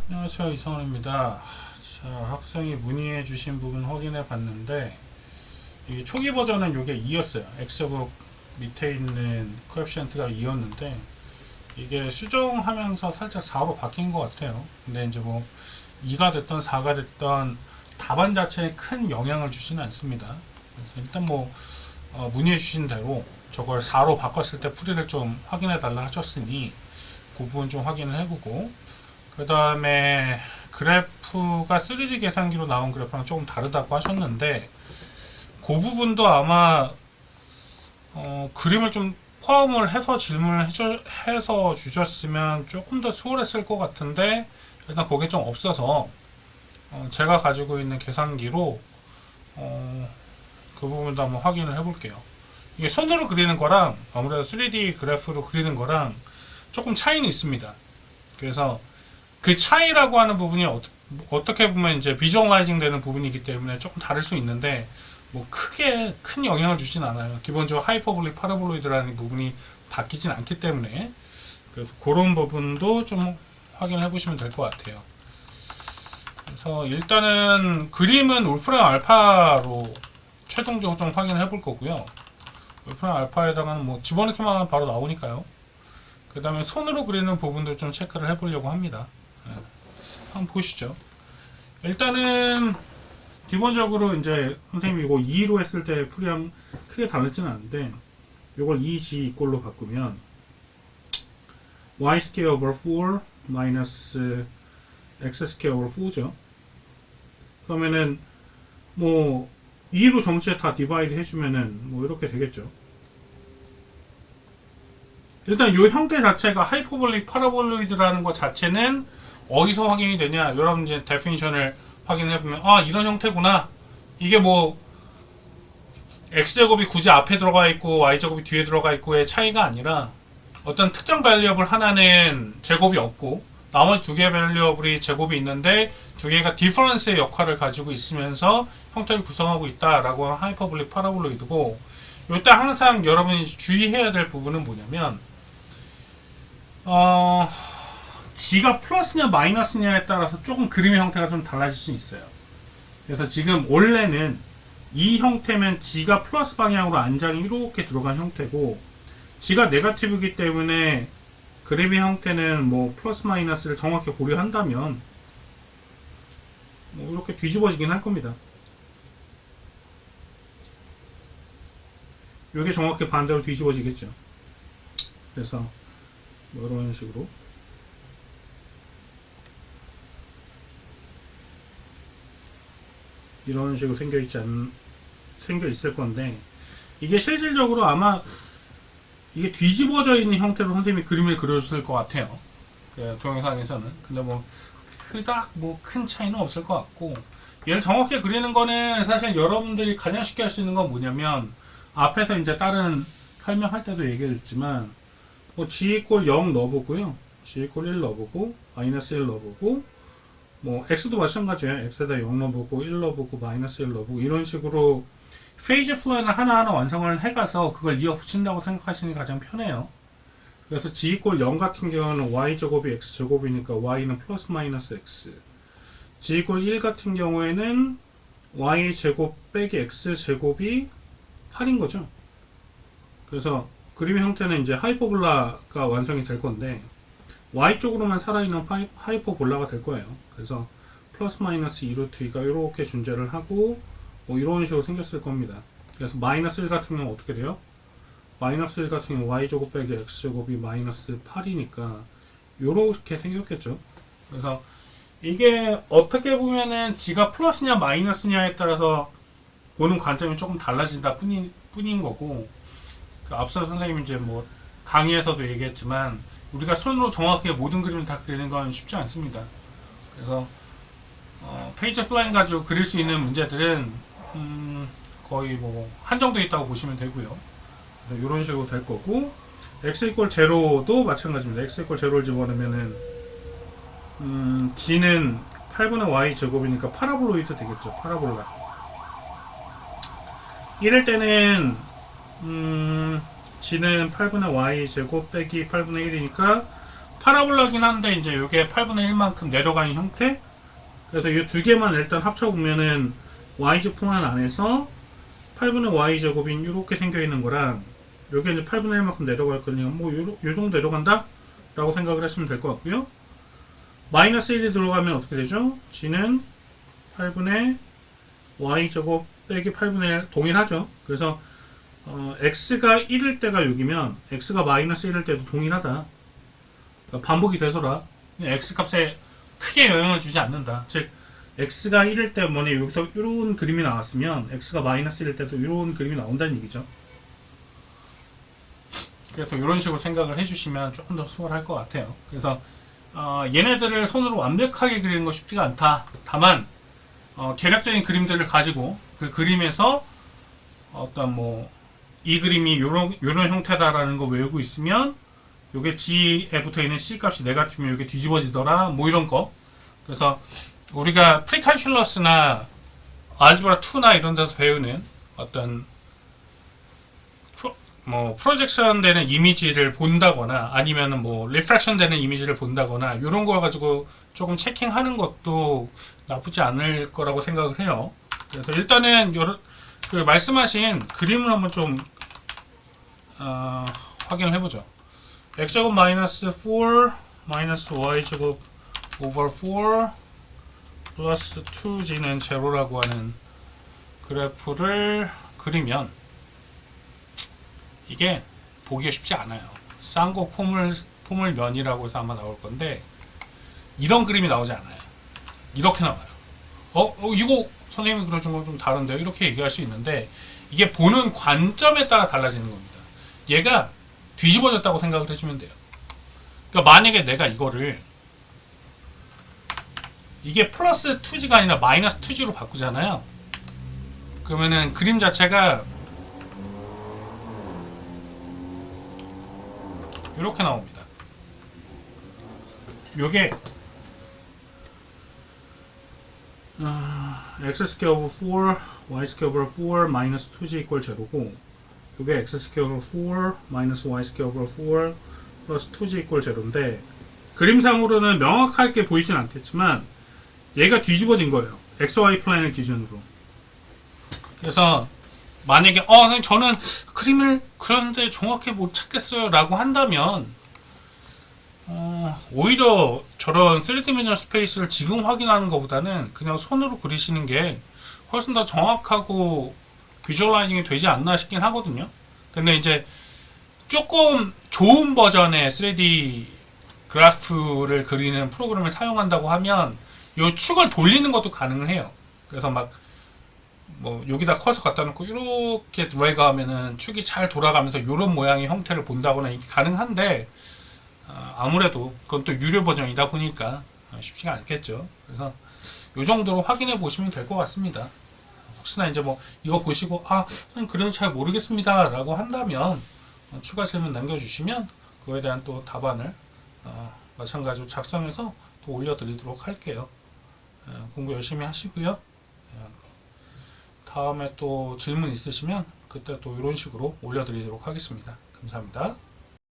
안녕하세요, 이성원입니다. 자, 학생이 문의해 주신 부분 확인해 봤는데 이 초기 버전은 이게 2였어요. X제곱 밑에 있는 코에피션트가 2였는데 이게 수정하면서 살짝 4로 바뀐 것 같아요. 근데 이제 뭐 2가 됐던 4가 됐던 답안 자체에 큰 영향을 주지는 않습니다. 그래서 일단 뭐 문의해 주신 대로 저걸 4로 바꿨을 때 풀이를 좀 확인해 달라 하셨으니 그 부분 좀 확인을 해보고, 그 다음에 그래프가 3D 계산기로 나온 그래프랑 조금 다르다고 하셨는데 그 부분도 아마 그림을 좀 포함을 해서 질문을 해서 주셨으면 조금 더 수월했을 것 같은데, 일단 그게 좀 없어서 제가 가지고 있는 계산기로 그 부분도 한번 확인을 해볼게요. 이게 손으로 그리는 거랑 아무래도 3D 그래프로 그리는 거랑 조금 차이는 있습니다. 그래서 그 차이라고 하는 부분이 어떻게 보면 이제 비주얼라이징 되는 부분이기 때문에 조금 다를 수 있는데 뭐 크게 큰 영향을 주진 않아요. 기본적으로 하이퍼볼릭 파라볼로이드라는 부분이 바뀌진 않기 때문에, 그래서 그런 부분도 좀 확인해 보시면 될 것 같아요. 그래서 일단은 그림은 울프랑 알파로 최종적으로 좀 확인해 볼 거고요. 울프랑 알파에다가는 뭐 집어넣기만 하면 바로 나오니까요. 그 다음에 손으로 그리는 부분도 좀 체크를 해보려고 합니다. 네. 한번 보시죠. 일단은 기본적으로 이제 선생님이 이거 2로 했을 때 풀이랑 크게 다르지는 않은데, 이걸 2g 이꼴로 바꾸면 y square over 4 minus x square over 4죠. 그러면은 뭐 2로 전체 다 디바이드 해주면은 뭐 이렇게 되겠죠. 일단 이 형태 자체가 하이퍼볼릭 파라볼로이드라는 것 자체는 어디서 확인이 되냐? 여러분 이제 데피니션을 확인해 보면 이런 형태구나. 이게 뭐 x제곱이 굳이 앞에 들어가 있고 y제곱이 뒤에 들어가 있고의 차이가 아니라 어떤 특정 밸리어블 하나는 제곱이 없고 나머지 두 개의 밸리어블이 제곱이 있는데 두 개가 디퍼런스의 역할을 가지고 있으면서 형태를 구성하고 있다라고 하는 하이퍼볼릭 파라볼로이드고, 이때 항상 여러분이 주의해야 될 부분은 뭐냐면 G가 플러스냐 마이너스냐에 따라서 조금 그림의 형태가 좀 달라질 수 있어요. 그래서 지금 원래는 이 형태면 G가 플러스 방향으로 안장이 이렇게 들어간 형태고, G가 네거티브이기 때문에 그림의 형태는 뭐 플러스 마이너스를 정확히 고려한다면 뭐 이렇게 뒤집어지긴 할 겁니다. 이게 정확히 반대로 뒤집어지겠죠. 그래서 뭐 이런 식으로 이런 식으로 생겨 있을 건데, 이게 실질적으로 아마 이게 뒤집어져 있는 형태로 선생님이 그림을 그려줬을 것 같아요. 그 동영상에서는. 근데 뭐 그닥 뭐 큰 차이는 없을 것 같고, 얘를 정확히 그리는 거는 사실 여러분들이 가장 쉽게 할 수 있는 건 뭐냐면, 앞에서 이제 다른 설명할 때도 얘기해줬지만 뭐 g 이퀄 0 넣어보고요, g 이퀄 1 넣어보고 마이너스 1 넣어보고, 뭐 x도 마찬가지예요. x에다 0 넣어보고 1 넣어보고 마이너스 1 넣어보고, 이런 식으로 페이지 플로우는 하나하나 완성을 해가서 그걸 이어 붙인다고 생각하시는 게 가장 편해요. 그래서 g 이퀄 0 같은 경우는 y제곱이 x제곱이니까 y는 플러스 마이너스 x, g 이퀄 1 같은 경우에는 y제곱 빼기 x제곱이 8인 거죠. 그래서 그림의 형태는 이제 하이퍼볼라가 완성이 될 건데 y쪽으로만 살아있는 하이퍼볼라가 될 거예요. 그래서 플러스 마이너스 2루트 2가 이렇게 존재를 하고 뭐 이런 식으로 생겼을 겁니다. 그래서 마이너스 1 같은 경우는 어떻게 돼요? 마이너스 1 같은 경우 y제곱 빼기 x제곱이 마이너스 8이니까 이렇게 생겼겠죠. 그래서 이게 어떻게 보면은 g가 플러스냐 마이너스냐에 따라서 보는 관점이 조금 달라진다 뿐인 거고, 그 앞서 선생님이 이제 뭐 강의에서도 얘기했지만 우리가 손으로 정확하게 모든 그림을 다 그리는 건 쉽지 않습니다. 그래서 페이지 플라잉 가지고 그릴 수 있는 문제들은 거의 뭐 한정되어 있다고 보시면 되고요. 이런 식으로 될 거고, x 이퀄 제로도 마찬가지입니다. x 이퀄 제로를 집어넣으면은 g는 8분의 y 제곱이니까 파라볼로이드 되겠죠. 파라볼라. 이럴 때는 g는 8분의 y 제곱 빼기 8분의 1이니까 파라볼라긴 한데 이제 이게 8분의 1만큼 내려가는 형태. 그래서 이 두 개만 일단 합쳐보면은 y제 포만 안에서 8분의 y제곱인 이렇게 생겨 있는 거랑 여기 이제 8분의 1만큼 내려갈 거니까 뭐 요 정도 내려간다 라고 생각을 했으면 될 것 같고요. 마이너스 1이 들어가면 어떻게 되죠? g는 8분의 y제곱 빼기 8분의 1 동일하죠. 그래서 x가 1일 때가 여기면 x가 마이너스 1일 때도 동일하다. 그러니까 반복이 되더라. x 값에 크게 영향을 주지 않는다. 즉 x가 1일 때 뭐냐 여기서 이런 그림이 나왔으면 x가 마이너스 1일 때도 이런 그림이 나온다는 얘기죠. 그래서 이런 식으로 생각을 해주시면 조금 더 수월할 것 같아요. 그래서 얘네들을 손으로 완벽하게 그리는 거 쉽지가 않다. 다만 계략적인 그림들을 가지고 그 그림에서 어떤 뭐 이 그림이 요런 형태다라는 거 외우고 있으면 요게 G에 붙어 있는 C 값이 네가티브면 요게 뒤집어지더라 뭐 이런 거. 그래서 우리가 프리칼큘러스나 알gebra 2나 이런 데서 배우는 어떤 프로젝션 되는 이미지를 본다거나 아니면은 뭐 리프렉션 되는 이미지를 본다거나 이런 거 가지고 조금 체킹하는 것도 나쁘지 않을 거라고 생각을 해요. 그래서 일단은 그 말씀하신 그림을 한번 좀 확인을 해보죠. x제곱 마이너스 4 마이너스 y제곱 over 4 플러스 2g는 제로라고 하는 그래프를 그리면 이게 보기가 쉽지 않아요. 쌍곡 포물면이라고 해서 아마 나올 건데 이런 그림이 나오지 않아요. 이렇게 나와요. 이거 선생님이 그려준 건 좀 다른데요? 이렇게 얘기할 수 있는데 이게 보는 관점에 따라 달라지는 겁니다. 얘가 뒤집어졌다고 생각을 해주면 돼요. 그러니까 만약에 내가 이거를 이게 플러스 2g가 아니라 마이너스 2g로 바꾸잖아요. 그러면은 그림 자체가 이렇게 나옵니다. 요게 x 스퀘어 오브 4 y 스퀘어 오브 4 마이너스 2g 이퀄 제로고 요게 x 스퀘어 오브 4 마이너스 y 스퀘어 오브 4 플러스 2g 이퀄 제로인데 그림상으로는 명확하게 보이진 않겠지만 얘가 뒤집어진 거예요. xy 플레인을 기준으로. 그래서 만약에 선생님 저는 그림을 그렸는데 정확히 못 찾겠어요 라고 한다면 오히려 저런 3디멘셔널 스페이스를 지금 확인하는 것보다는 그냥 손으로 그리시는 게 훨씬 더 정확하고 비주얼라이징이 되지 않나 싶긴 하거든요. 근데 이제 조금 좋은 버전의 3D 그래프를 그리는 프로그램을 사용한다고 하면 이 축을 돌리는 것도 가능을 해요. 그래서 막 여기다 커서 갖다 놓고 이렇게 드래그 하면은 축이 잘 돌아가면서 이런 모양의 형태를 본다거나 이게 가능한데 아무래도 그건 또 유료 버전이다 보니까 쉽지가 않겠죠. 그래서 이 정도로 확인해 보시면 될 것 같습니다. 혹시나 이제 이거 보시고 선생님 그래도 잘 모르겠습니다 라고 한다면 추가 질문 남겨주시면 그거에 대한 또 답안을 마찬가지로 작성해서 또 올려드리도록 할게요. 공부 열심히 하시고요. 다음에 또 질문 있으시면 그때 또 이런 식으로 올려드리도록 하겠습니다. 감사합니다.